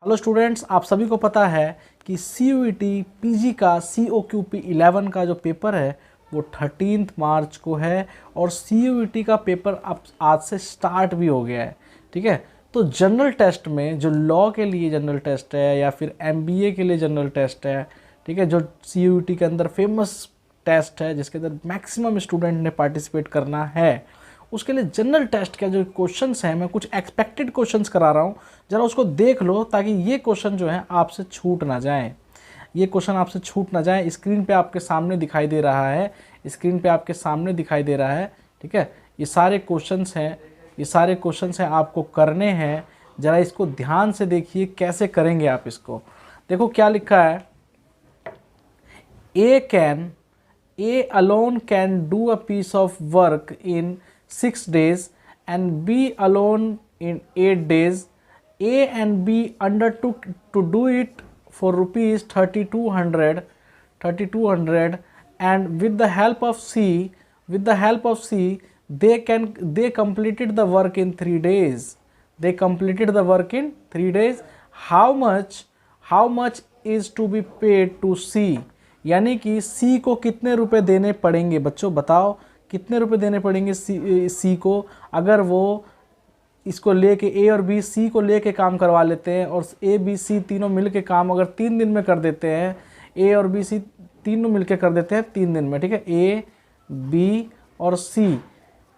Hello students, आप सभी को पता है कि CUET PG का COQP 11 का जो पेपर है वो 13 मार्च को है और CUET का पेपर अब आज से स्टार्ट भी हो गया है। ठीक है, तो जनरल टेस्ट में जो लॉ के लिए जनरल टेस्ट है या फिर MBA के लिए जनरल टेस्ट है, ठीक है, जो CUET के अंदर फेमस टेस्ट है जिसके अंदर मैक्सिमम स्टूडेंट ने पार्टिसिपेट करना है, उसके लिए जनरल टेस्ट का जो क्वेश्चंस हैं मैं कुछ एक्सपेक्टेड क्वेश्चंस करा रहा हूँ, ज़रा उसको देख लो ताकि ये क्वेश्चन जो है आपसे छूट ना जाए। ये क्वेश्चन आपसे छूट ना जाए। स्क्रीन पे आपके सामने दिखाई दे रहा है, स्क्रीन पे आपके सामने दिखाई दे रहा है। ठीक है, ये सारे क्वेश्चंस हैं, ये सारे क्वेश्चंस हैं, आपको करने हैं। ज़रा इसको ध्यान से देखिए कैसे करेंगे आप इसको। देखो क्या लिखा है, A alone can do a piece of work in 6 days and B alone in 8 days. A and B undertook to do it for rupees 3200 and with the help of C they completed the work in 3 days. They completed the work in 3 days. How much is to be paid to C? यानी कि सी को कितने रुपए देने पड़ेंगे बच्चों, बताओ कितने रुपए देने पड़ेंगे सी को अगर वो इसको लेके ए और बी सी को लेके काम करवा लेते हैं और ए बी सी तीनों मिल के काम अगर 3 दिन में कर देते हैं, ए और बी सी तीनों मिल के कर देते हैं 3 दिन में। ठीक है, ए बी और सी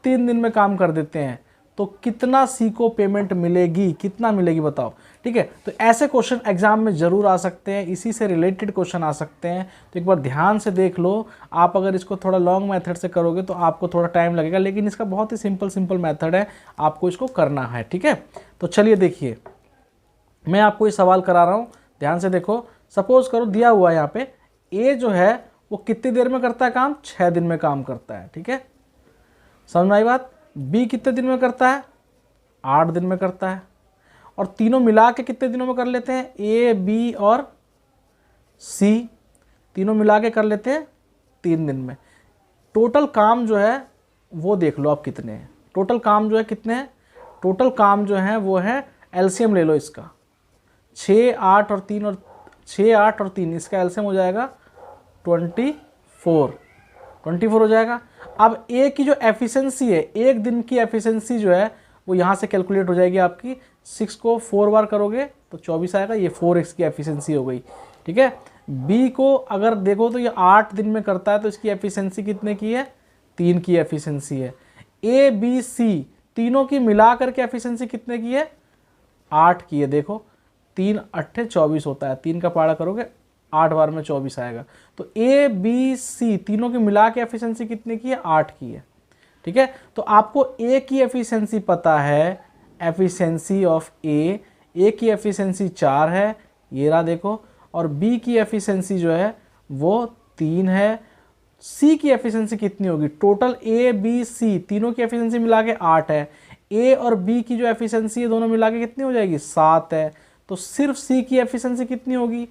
3 दिन में काम कर देते हैं तो कितना सी को पेमेंट मिलेगी, कितना मिलेगी बताओ। ठीक है, तो ऐसे क्वेश्चन एग्जाम में ज़रूर आ सकते हैं, इसी से रिलेटेड क्वेश्चन आ सकते हैं। तो एक बार ध्यान से देख लो। आप अगर इसको थोड़ा लॉन्ग मेथड से करोगे तो आपको थोड़ा टाइम लगेगा, लेकिन इसका बहुत ही सिंपल मेथड है, आपको इसको करना है। ठीक है, तो चलिए देखिए, मैं आपको ये सवाल करा रहा हूँ, ध्यान से देखो। सपोज करो दिया हुआ है यहाँ पे ए जो है वो कितनी देर में करता है काम, 6 दिन में काम करता है। ठीक है, समझ में आई बात। बी कितने दिन में करता है, 8 दिन में करता है। और तीनों मिला के कितने दिनों में कर लेते हैं, ए बी और सी तीनों मिला के कर लेते हैं 3 दिन में। टोटल काम जो है वो देख लो आप कितने हैं। टोटल काम जो है कितने हैं, टोटल काम जो है वो है, एलसीएम ले लो इसका, 6, 8 और 3 और 6, 8 और 3 इसका एलसीएम हो जाएगा 24 हो जाएगा। अब ए की जो एफिशिएंसी है, एक दिन की एफिशिएंसी जो है वो यहाँ से कैलकुलेट हो जाएगी आपकी। 6 को 4 बार करोगे तो 24 आएगा, ये 4x की एफिशिएंसी हो गई। ठीक है, बी को अगर देखो तो ये 8 दिन में करता है तो इसकी एफिशिएंसी कितने की है, 3 की एफिशिएंसी है। ए बी सी तीनों की मिला करके एफिशिएंसी कितने की है, 8 की है। देखो 3 8 24 होता है, 3 का पाड़ा करोगे 8 बार में 24 आएगा। तो ए बी सी तीनों की मिला के एफिशिएंसी कितने की है, 8 की है। ठीक है, तो आपको ए की एफिशिएंसी पता है, एफिशिएंसी ऑफ ए की एफिशिएंसी 4 है, ये रहा देखो। और बी की एफिशिएंसी जो है वो 3 है। सी की एफिशिएंसी कितनी होगी, टोटल ए बी सी तीनों की एफिशिएंसी मिला के 8 है। ए और बी की जो एफिशिएंसी है दोनों मिला के कितनी हो जाएगी, 7 है। तो सिर्फ सी की एफिशिएंसी कितनी होगी,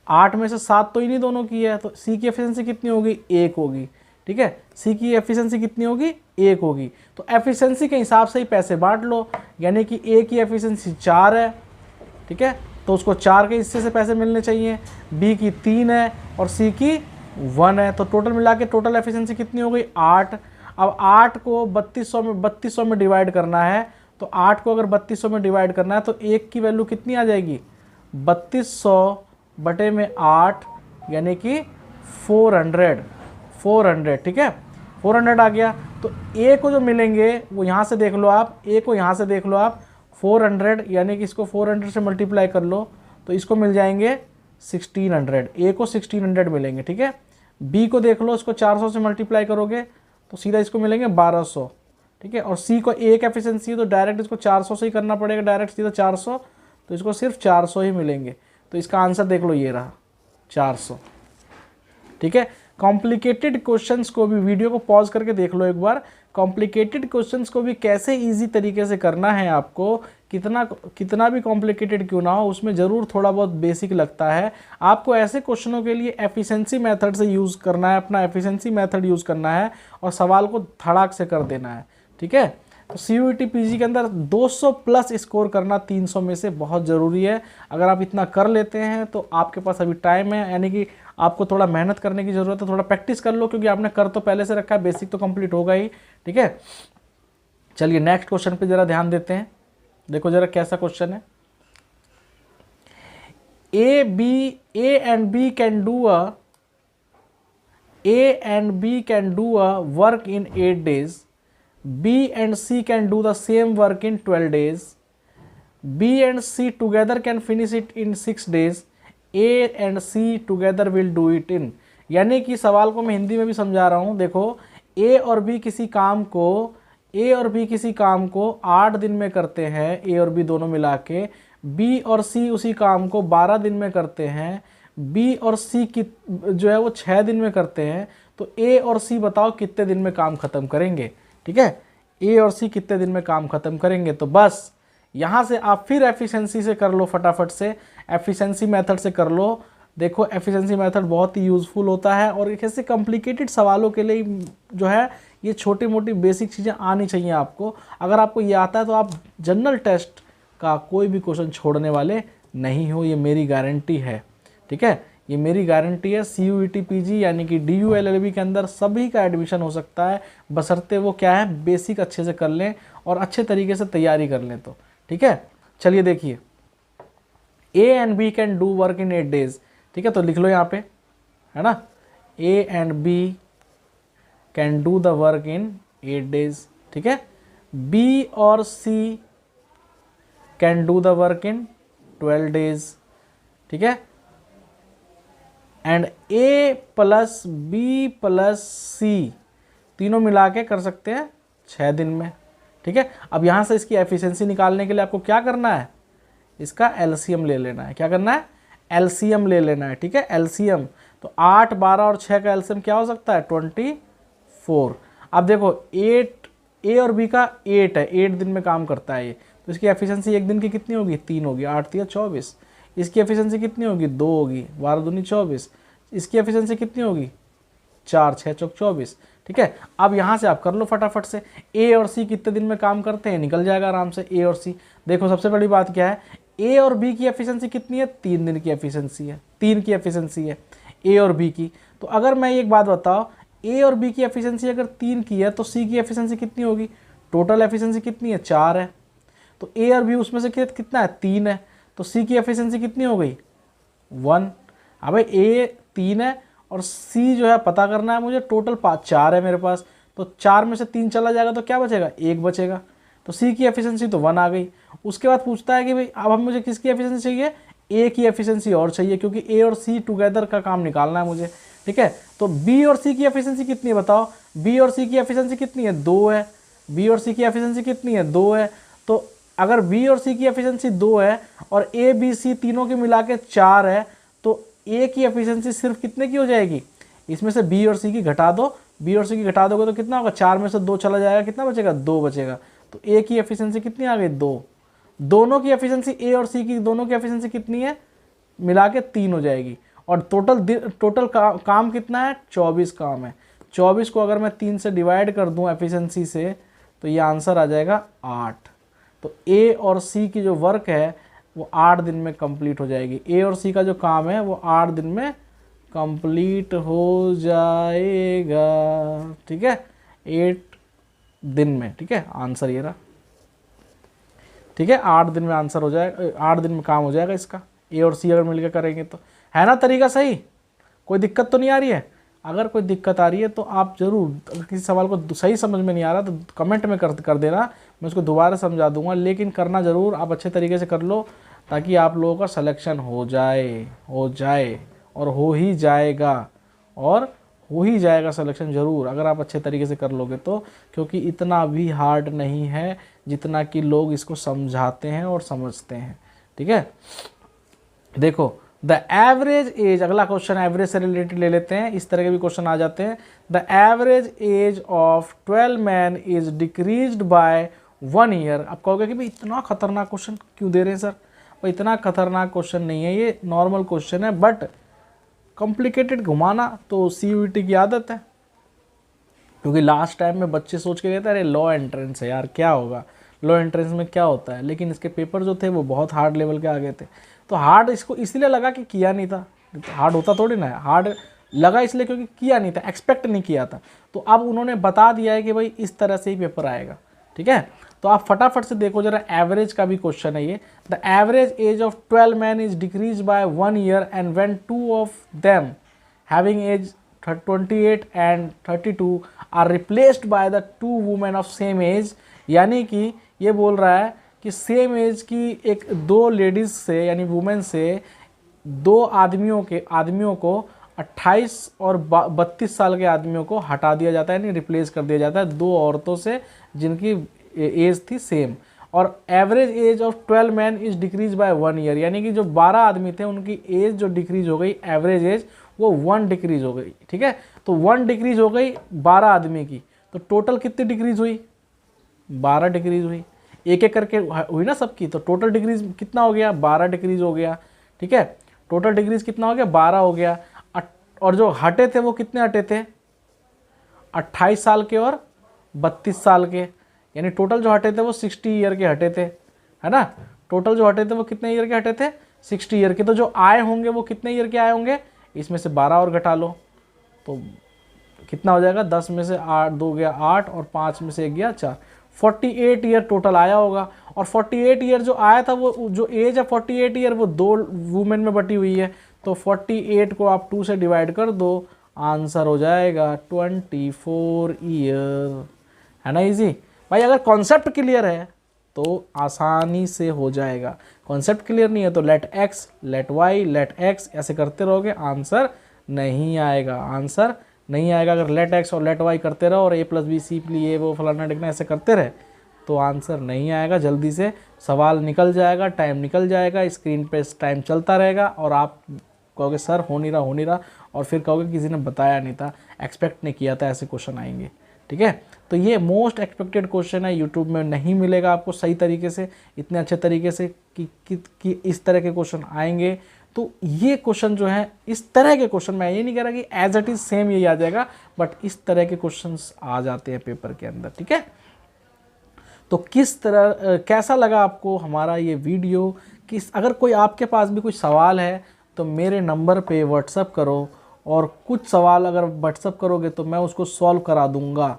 8 में से 7 तो ही नहीं दोनों की है, तो सी की एफिशिएंसी कितनी होगी, 1 होगी। ठीक है, सी की एफिशिएंसी कितनी होगी, 1 होगी। तो एफिशिएंसी के हिसाब से ही पैसे बांट लो, यानी कि ए की एफिशिएंसी 4 है। ठीक है, तो उसको 4 के हिस्से से पैसे मिलने चाहिए। बी की 3 है और सी की 1 है। तो टोटल मिला के टोटल एफिशिएंसी कितनी हो गई, 8। अब 8 को 3200 में डिवाइड करना है, तो 8 को अगर 3200 में डिवाइड करना है तो 1 की वैल्यू कितनी आ जाएगी, 3200 बटे में 8 यानी कि 400। ठीक है, 400 आ गया। तो ए को जो मिलेंगे वो यहाँ से देख लो आप, ए को यहाँ से देख लो आप, 400 यानी कि इसको 400 से मल्टीप्लाई कर लो तो इसको मिल जाएंगे 1600। ए को 1600 मिलेंगे। ठीक है, बी को देख लो, इसको 400 से मल्टीप्लाई करोगे तो सीधा इसको मिलेंगे 1200। ठीक है, और सी को एक एफिशिएंसी है तो डायरेक्ट इसको 400 से ही करना पड़ेगा, डायरेक्ट सीधा 400, तो इसको सिर्फ 400 ही मिलेंगे। तो इसका आंसर देख लो, ये रहा 400। ठीक है, कॉम्प्लिकेटेड क्वेश्चंस को भी वीडियो को पॉज करके देख लो एक बार। कॉम्प्लिकेटेड क्वेश्चंस को भी कैसे इजी तरीके से करना है आपको, कितना भी कॉम्प्लिकेटेड क्यों ना हो उसमें ज़रूर थोड़ा बहुत बेसिक लगता है। आपको ऐसे क्वेश्चनों के लिए एफिशिएंसी मेथड से यूज़ करना है, अपना एफिशिएंसी मेथड यूज़ करना है और सवाल को धड़ाक से कर देना है। ठीक है, तो CUET PG के अंदर 200 प्लस स्कोर करना 300 में से बहुत ज़रूरी है। अगर आप इतना कर लेते हैं तो आपके पास अभी टाइम है, यानी कि आपको थोड़ा मेहनत करने की ज़रूरत है, थोड़ा प्रैक्टिस कर लो, क्योंकि आपने कर तो पहले से रखा है, बेसिक तो कंप्लीट होगा ही। ठीक है, चलिए नेक्स्ट क्वेश्चन पे ज़रा ध्यान देते हैं। देखो ज़रा कैसा क्वेश्चन है। A and B can do a work in 8 days. B and C can do the same work in 12 days. B and C together can finish it in 6 days. A and C together will do it in, यानी कि सवाल को मैं हिंदी में भी समझा रहा हूँ। देखो A और B किसी काम को 8 दिन में करते हैं, A और B दोनों मिला के। B और C उसी काम को 12 दिन में करते हैं। B और C की जो है वो 6 दिन में करते हैं। तो A और C बताओ कितने दिन में काम ख़त्म करेंगे। ठीक है, A और C कितने दिन में काम ख़त्म करेंगे। तो बस यहाँ से आप फिर एफिशिएंसी से कर लो, फटाफट से एफिशिएंसी मेथड से कर लो। देखो एफिशिएंसी मेथड बहुत ही यूज़फुल होता है, और ऐसे कॉम्प्लिकेटेड सवालों के लिए जो है ये छोटी मोटी बेसिक चीज़ें आनी चाहिए आपको। अगर आपको ये आता है तो आप जनरल टेस्ट का कोई भी क्वेश्चन छोड़ने वाले नहीं हो, ये मेरी गारंटी है। ठीक है, ये मेरी गारंटी है। CUET PG यानी कि DU LLB के अंदर सभी का एडमिशन हो सकता है, बशर्ते वो क्या है, बेसिक अच्छे से कर लें और अच्छे तरीके से तैयारी कर लें। तो ठीक है, चलिए देखिए, A and B can do work in 8 days। ठीक है, तो लिख लो यहाँ पे, है ना, A and B can do the work in 8 days। ठीक है, B और C can do the work in 12 days। ठीक है, and A plus B plus C तीनों मिला के कर सकते हैं 6 दिन में। ठीक है, अब यहाँ से इसकी एफिशिएंसी निकालने के लिए आपको क्या करना है, इसका LCM ले लेना है। क्या करना है, LCM ले लेना है। ठीक है, LCM तो 8, 12 और 6 का LCM क्या हो सकता है, 24। अब देखो 8, A और B का 8 है, 8 दिन में काम करता है ये, तो इसकी एफिशिएंसी एक दिन की कितनी होगी, 3 होगी, 8 3 24। इसकी एफिशिएंसी कितनी होगी, 2 होगी, 12 दूनी 24। इसकी एफिशिएंसी कितनी होगी, 4 6 चौक 24। ठीक है, अब यहाँ से आप कर लो फटाफट से, A और C कितने दिन में काम करते हैं, निकल जाएगा आराम से A और C। देखो सबसे बड़ी बात क्या है, A और B की एफिशिएंसी कितनी है, 3 दिन की एफिशिएंसी है, 3 की एफिशिएंसी है A और B की। तो अगर मैं एक बात बताओ, A और B की एफिशिएंसी अगर 3 की है तो C की एफिशिएंसी कितनी होगी, टोटल एफिशिएंसी कितनी है, 4 है। तो A और B उसमें से कितना है, 3 है, तो C की एफिशिएंसी कितनी हो गई, 1। अब A 3 है और C जो है पता करना है मुझे, टोटल 4 है मेरे पास, तो 4 में से 3 चला जाएगा तो क्या बचेगा, 1 बचेगा। तो C की एफिशिएंसी तो 1 आ गई। उसके बाद पूछता है कि भाई अब हम मुझे किसकी एफिशिएंसी चाहिए, A की एफिशिएंसी और चाहिए, क्योंकि A और C टुगेदर का काम निकालना है मुझे। ठीक है, तो B और C की एफिशिएंसी कितनी है बताओ, B और C की एफिशिएंसी कितनी है, 2 है। B और C की एफिशिएंसी कितनी है, 2 है। तो अगर B और C की एफिशिएंसी 2 है और A B C तीनों के मिला के 4 है, तो A की एफिशिएंसी सिर्फ कितने की हो जाएगी, इसमें से B और C की घटा दो, B और C की घटा दोगे तो कितना होगा, 4 में से 2 चला जाएगा, कितना बचेगा, 2 बचेगा। तो A की एफिशिएंसी कितनी आ गई, 2। दोनों की एफिशिएंसी A और C की दोनों की एफिशिएंसी कितनी है, मिला के 3 हो जाएगी। और टोटल काम कितना है, 24 काम है। 24 को अगर मैं 3 से डिवाइड कर दूं एफिशिएंसी से, तो ये आंसर आ जाएगा 8। तो A और C की जो वर्क है वो 8 दिन में कंप्लीट हो जाएगी। A और C का जो काम है वो 8 दिन में कंप्लीट हो जाएगा। ठीक है, 8 दिन में। ठीक है, आंसर ये रहा। ठीक है, 8 दिन में आंसर हो जाएगा, 8 दिन में काम हो जाएगा इसका। A और C अगर मिलकर करेंगे तो, है ना तरीका सही, कोई दिक्कत तो नहीं आ रही है। अगर कोई दिक्कत आ रही है तो आप ज़रूर, अगर किसी सवाल को सही समझ में नहीं आ रहा तो कमेंट में कर देना, मैं उसको दोबारा समझा दूंगा। लेकिन करना ज़रूर, आप अच्छे तरीके से कर लो, ताकि आप लोगों का सिलेक्शन हो जाए और हो ही जाएगा सिलेक्शन ज़रूर, अगर आप अच्छे तरीके से कर लोगे तो। क्योंकि इतना भी हार्ड नहीं है जितना कि लोग इसको समझाते हैं और समझते हैं। ठीक है, देखो द एवरेज एज, अगला क्वेश्चन एवरेज से रिलेटेड ले लेते हैं, इस तरह के भी क्वेश्चन आ जाते हैं। The average age of 12 man is decreased bye 1 year. अब कहोगे कि भाई इतना खतरनाक क्वेश्चन क्यों दे रहे हैं सर, भाई इतना खतरनाक क्वेश्चन नहीं है, ये नॉर्मल क्वेश्चन है, बट कॉम्प्लिकेटेड घुमाना तो CUET की आदत है। क्योंकि लास्ट टाइम में बच्चे सोच के गए थे अरे लॉ एंट्रेंस है यार, क्या होगा लॉ एंट्रेंस में, क्या होता है, लेकिन इसके पेपर जो थे वो बहुत हार्ड लेवल के आ गए थे। तो हार्ड इसको इसलिए लगा कि किया नहीं था, हार्ड होता थोड़ी ना है, हार्ड लगा इसलिए क्योंकि किया नहीं था, एक्सपेक्ट नहीं किया था। तो अब उन्होंने बता दिया है कि भाई इस तरह से ही पेपर आएगा, ठीक है। तो आप फटाफट से देखो जरा, एवरेज का भी क्वेश्चन है ये। The average age of 12 man is decrease by 1 year and when 2 of them having age 28 and 32 are replaced by the 2 women of same age. यानी कि ये बोल रहा है कि सेम एज की एक 2 लेडीज से यानी वुमेन से 2 आदमियों को 28 और 32 साल के आदमियों को हटा दिया जाता है, यानी रिप्लेस कर दिया जाता है 2 औरतों से जिनकी एज थी सेम। और average age of 12 man is decrease by 1 year, यानी कि जो 12 आदमी थे उनकी एज जो डिक्रीज हो गई, एवरेज एज वो 1 डिक्रीज हो गई, ठीक है। तो 1 डिक्रीज हो गई 12 आदमी की, तो टोटल कितनी डिक्रीज हुई, 12 डिक्रीज हुई, एक एक करके हुई ना सबकी, तो टोटल डिक्रीज कितना हो गया, 12 डिक्रीज हो गया, ठीक है। टोटल डिक्रीज कितना हो गया, 12 हो गया। और जो हटे थे वो कितने हटे थे, 28 साल के और 32 साल के, यानी टोटल जो हटे थे वो 60 ईयर के हटे थे, है ना। टोटल जो हटे थे वो कितने ईयर के हटे थे, 60 ईयर के। तो जो आए होंगे वो कितने ईयर के आए होंगे, इसमें से 12 और घटा लो तो कितना हो जाएगा, 10 में से 8, 2 गया 8 और 5 में से 1 गया 4, 48 ईयर टोटल आया होगा। और 48 ईयर जो आया था वो जो एज है 48 ईयर वो 2 वुमेन में बटी हुई है, तो 48 को आप 2 से डिवाइड कर दो, आंसर हो जाएगा 24 ईयर, है ना। इजी भाई, अगर कॉन्सेप्ट क्लियर है तो आसानी से हो जाएगा, कॉन्सेप्ट क्लियर नहीं है तो let x, let y, let x ऐसे करते रहोगे, आंसर नहीं आएगा, आंसर नहीं आएगा। अगर लेट एक्स और लेट वाई करते रहो और a + b c ये वो फलाना ढिकना ऐसे करते रहे तो आंसर नहीं आएगा। जल्दी से सवाल निकल जाएगा, टाइम निकल जाएगा, स्क्रीन पे टाइम चलता रहेगा और आप कहोगे सर हो नहीं रहा, और फिर कहोगे किसी ने बताया नहीं था, एक्सपेक्ट नहीं किया था ऐसे क्वेश्चन आएंगे, ठीक है। तो ये मोस्ट एक्सपेक्टेड क्वेश्चन है, यूट्यूब में नहीं मिलेगा आपको सही तरीके से, इतने अच्छे तरीके से कि इस तरह के क्वेश्चन आएंगे। तो ये क्वेश्चन जो है, इस तरह के क्वेश्चन, मैं ये नहीं कह रहा कि एज इट इज सेम यही आ जाएगा, बट इस तरह के क्वेश्चंस आ जाते हैं पेपर के अंदर, ठीक है। तो किस तरह कैसा लगा आपको हमारा ये वीडियो, कि अगर कोई आपके पास भी कुछ सवाल है तो मेरे नंबर पे व्हाट्सअप करो, और कुछ सवाल अगर व्हाट्सअप करोगे तो मैं उसको सॉल्व करा दूंगा।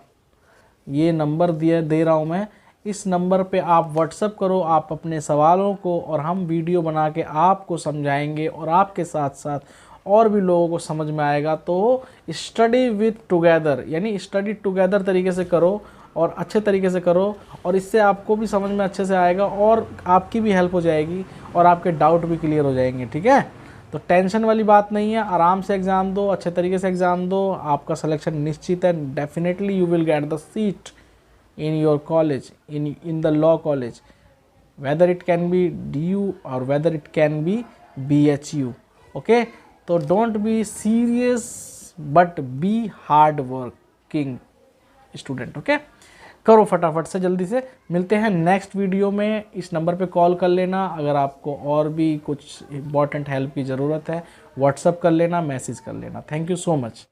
ये नंबर दे रहा हूँ मैं, इस नंबर पे आप व्हाट्सअप करो आप अपने सवालों को, और हम वीडियो बना के आपको समझाएंगे, और आपके साथ साथ और भी लोगों को समझ में आएगा। तो स्टडी विथ टुगेदर, यानी स्टडी टुगेदर तरीके से करो और अच्छे तरीके से करो, और इससे आपको भी समझ में अच्छे से आएगा और आपकी भी हेल्प हो जाएगी और आपके डाउट भी क्लियर हो जाएंगे, ठीक है। तो टेंशन वाली बात नहीं है, आराम से एग्ज़ाम दो, अच्छे तरीके से एग्ज़ाम दो, आपका सिलेक्शन निश्चित है। Definitely you will get the seat in your college, in the law college, whether it can be DU or whether it can be BHU, okay। तो don't be serious but be hard working student, okay। करो फटाफट से, जल्दी से मिलते हैं next video में। इस नंबर पे कॉल कर लेना, अगर आपको और भी कुछ इंपॉर्टेंट हेल्प की ज़रूरत है व्हाट्सअप कर लेना, मैसेज कर लेना। Thank you so much.